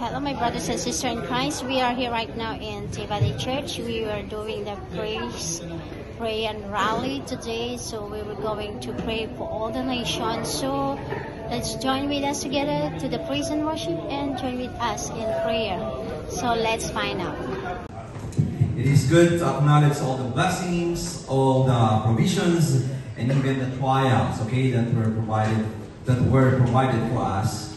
Hello, my brothers and sisters in Christ. We are here right now in Tivoli Church. We are doing the pray and rally today. So we were going to pray for all the nations. So let's join with us together to the praise and worship and join with us in prayer. So let's find out. It is good to acknowledge all the blessings, all the provisions, and even the trials, okay, that were provided for us.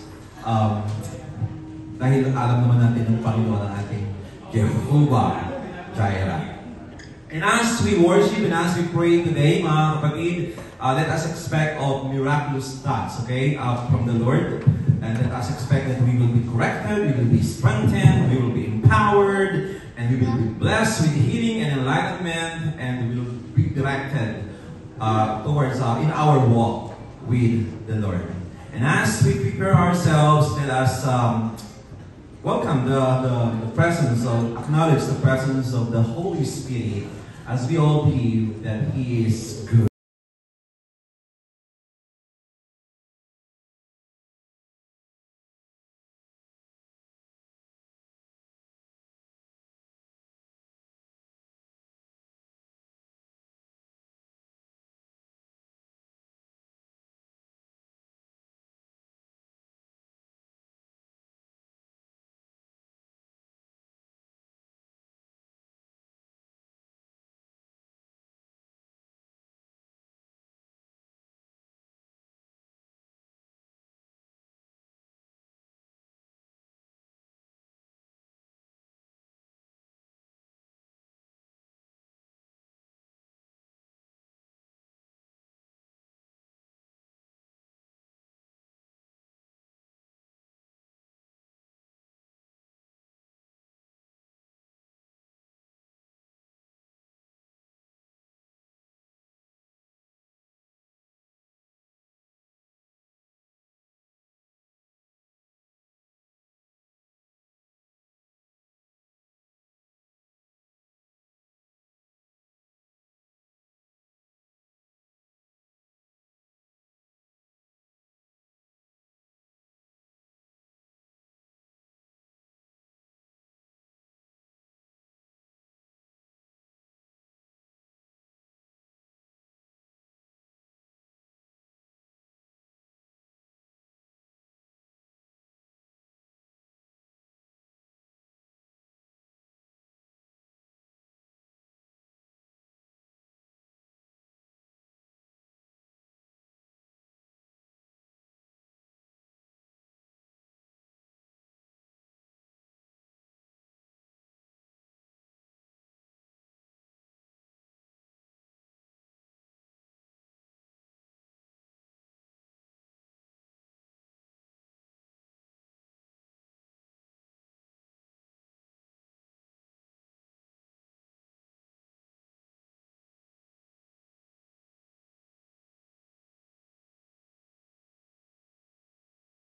Dahil alam naman natin ng Panginoon ang ating Jehovah Jireh. And as we worship and as we pray today, mga kapatid, let us expect of miraculous thoughts, okay, from the Lord. And let us expect that we will be corrected, we will be strengthened, we will be empowered, and we will be blessed with healing and enlightenment, and we will be directed towards in our walk with the Lord. And as we prepare ourselves, let us welcome acknowledge the presence of the Holy Spirit as we all believe that He is good.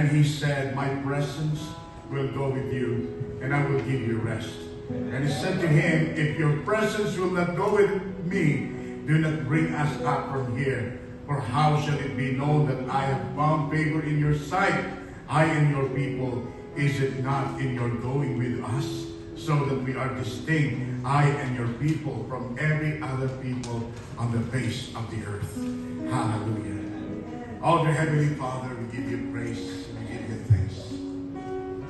And He said, my presence will go with you, and I will give you rest. And He said to him, if your presence will not go with me, do not bring us up from here. For how shall it be known that I have found favor in your sight, I and your people? Is it not in your going with us, so that we are distinct, I and your people, from every other people on the face of the earth? Hallelujah. Oh, dear Heavenly Father, we give you praise. Thanks.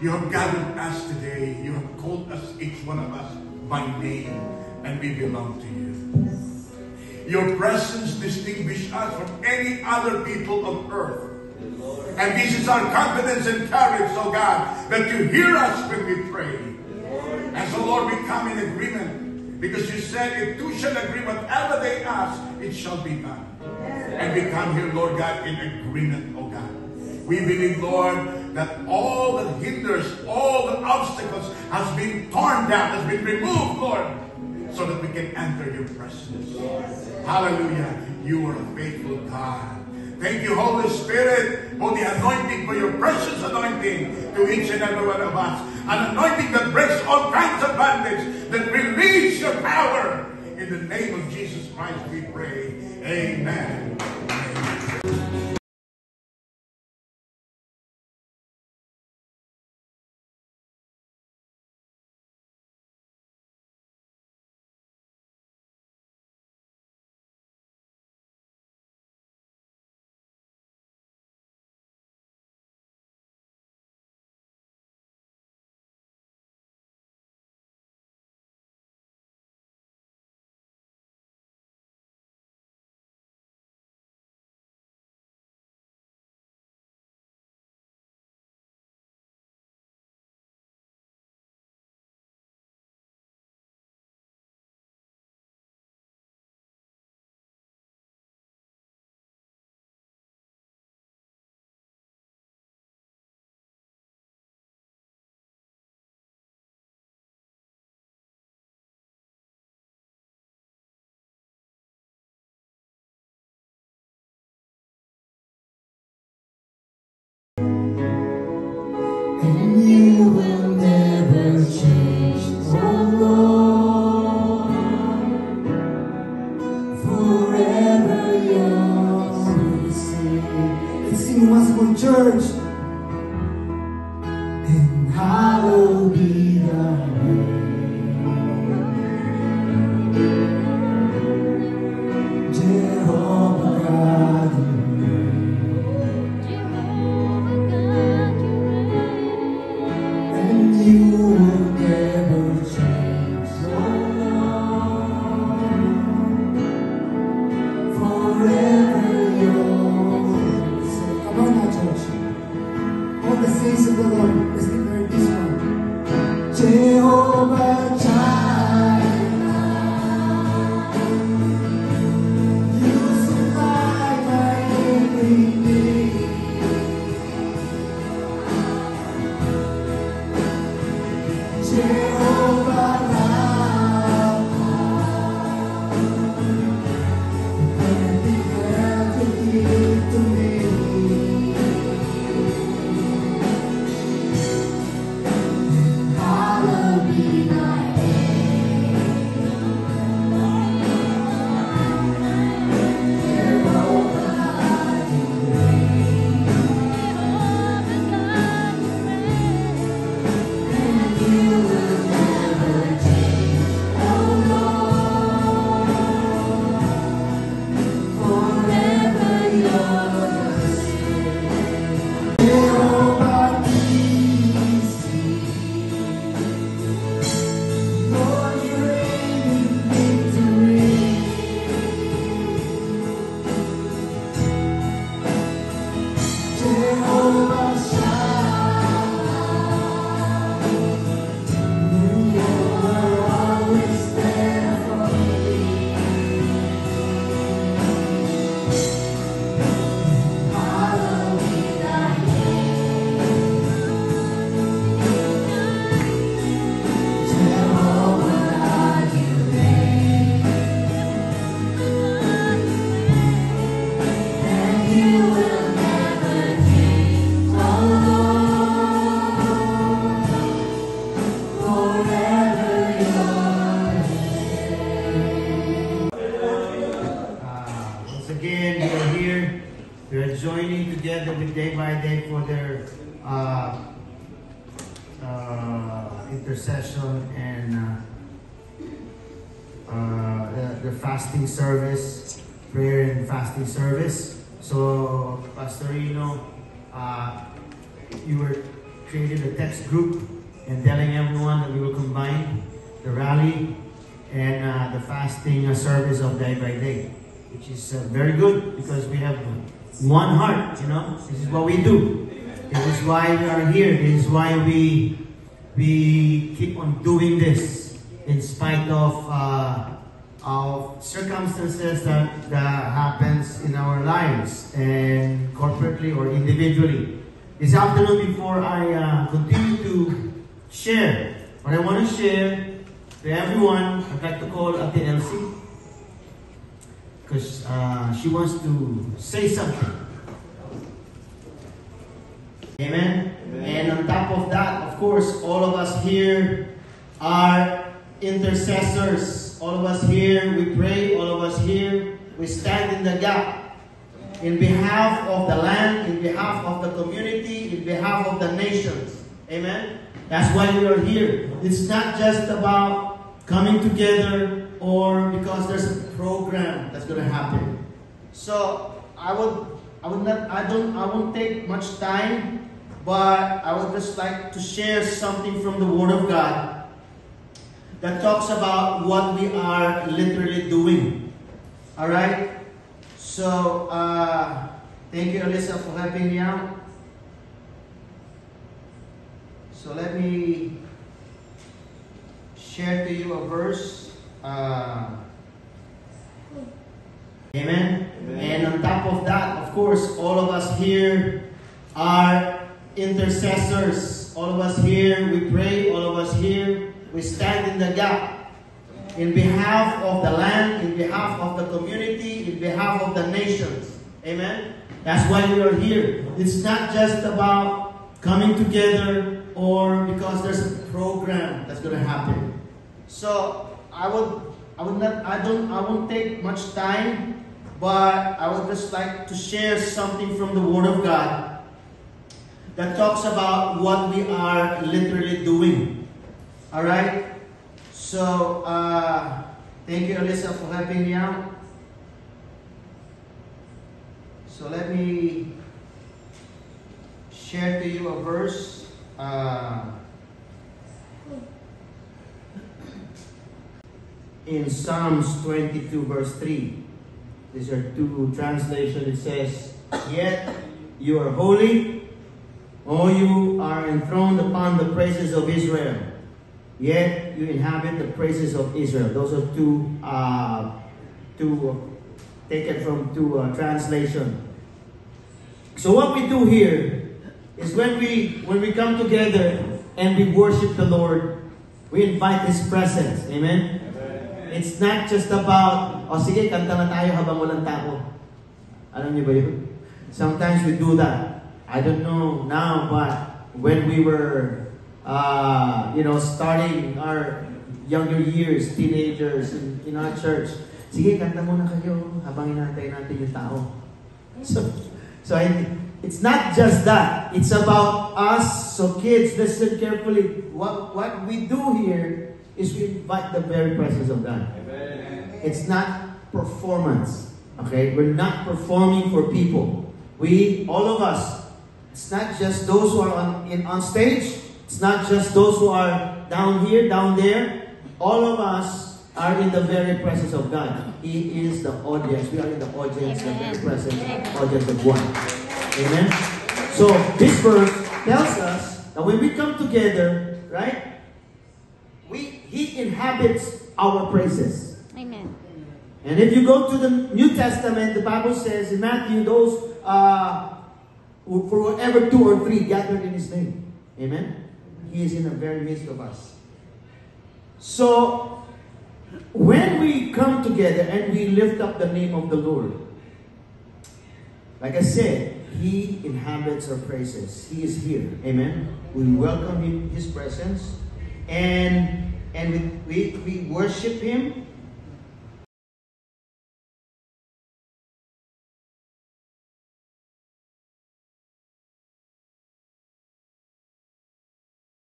You have gathered us today. You have called us, each one of us, by name, and we belong to you. Your presence distinguishes us from any other people of earth. And this is our confidence and courage, oh God, that you hear us when we pray. And so, Lord, we come in agreement, because you said, if two shall agree whatever they ask, it shall be done. And we come here, Lord God, in agreement, oh God. We believe, Lord, that all that hinders, all the obstacles has been torn down, has been removed, Lord, so that we can enter your presence. Hallelujah. You are a faithful God. Thank you, Holy Spirit, for the anointing, for your precious anointing to each and every one of us. An anointing that breaks all kinds of bondage, that release your power. In the name of Jesus Christ we pray. Amen. hallowed be thy name. Jehovah God, you reign. And you will never change, oh Lord. Forever yours. Come on now, church. All the saints of the Lord, let's declare this one. Jehovah Jireh, you supply my every need. Jehovah Rapha, everything that you give to me. Hallowed be thy name. Jehovah God, you reign. And you will never change, oh Lord. Forever yours. Jehovah Nissi, Lord, you reign in victory. Jehovah Shammah, you are always there for me. Hallowed be thy name. Jehovah God, you reign. And you will never change, oh Lord. Forever yours. Once again, we are here. We are joining together with Day by Day for their intercession and the fasting service, prayer and fasting service. So, Pastor Rino, you were creating a text group and telling everyone that we will combine the rally and the fasting service of Day by Day, which is very good because we have one heart, you know. This is what we do. This is why we are here. This is why we keep on doing this in spite of circumstances that happens in our lives and corporately or individually. This afternoon, before I continue to share what I want to share to everyone, I'd like to call Ate Elsie because she wants to say something. Amen? And on top of that, of course, all of us here are intercessors. All of us here, we pray. All of us here, we stand in the gap in behalf of the land, in behalf of the community, in behalf of the nations. Amen? That's why we are here. It's not just about coming together or because there's a program that's going to happen. So I won't take much time, but I would just like to share something from the Word of God that talks about what we are literally doing. All right? So, thank you, Alyssa, for helping me out. So let me share to you a verse. Amen? And on top of that, of course, all of us here are intercessors. All of us here, we pray. All of us here, we stand in the gap in behalf of the land, in behalf of the community, in behalf of the nations. Amen? That's why we are here. It's not just about coming together or because there's a program that's going to happen. So I won't take much time, but I would just like to share something from the Word of God that talks about what we are literally doing. Alright? So, thank you, Alyssa, for helping me out. So let me share to you a verse. In Psalms 22 verse 3. These are two translations. It says, "Yet you are holy, O you are enthroned upon the praises of Israel. Yet you inhabit the praises of Israel." Those are two taken from two translation. So what we do here is when we come together and we worship the Lord, we invite His presence. Amen? It's not just about, sige, kanta na tayo habang walang tao. Alam niyo ba yun? Sometimes we do that. I don't know now, but when we were, starting our younger years, teenagers in our church, sige, kanta muna kayo habang inantay natin yung tao. So it's not just that. It's about us. So kids, listen carefully. What we do here is we invite the very presence of God. Amen. It's not performance. Okay? We're not performing for people. All of us, it's not just those who are on stage. It's not just those who are down here, down there. All of us are in the very presence of God. He is the audience. We are in the audience, the very presence, audience of one. Amen? So, this verse tells us that when we come together, right? He inhabits our praises. Amen. And if you go to the New Testament, the Bible says in Matthew, those for whatever 2 or 3 gathered in His name. Amen? He is in the very midst of us. So, when we come together and we lift up the name of the Lord, like I said, He inhabits our praises. He is here. Amen? We welcome His presence. And we worship Him.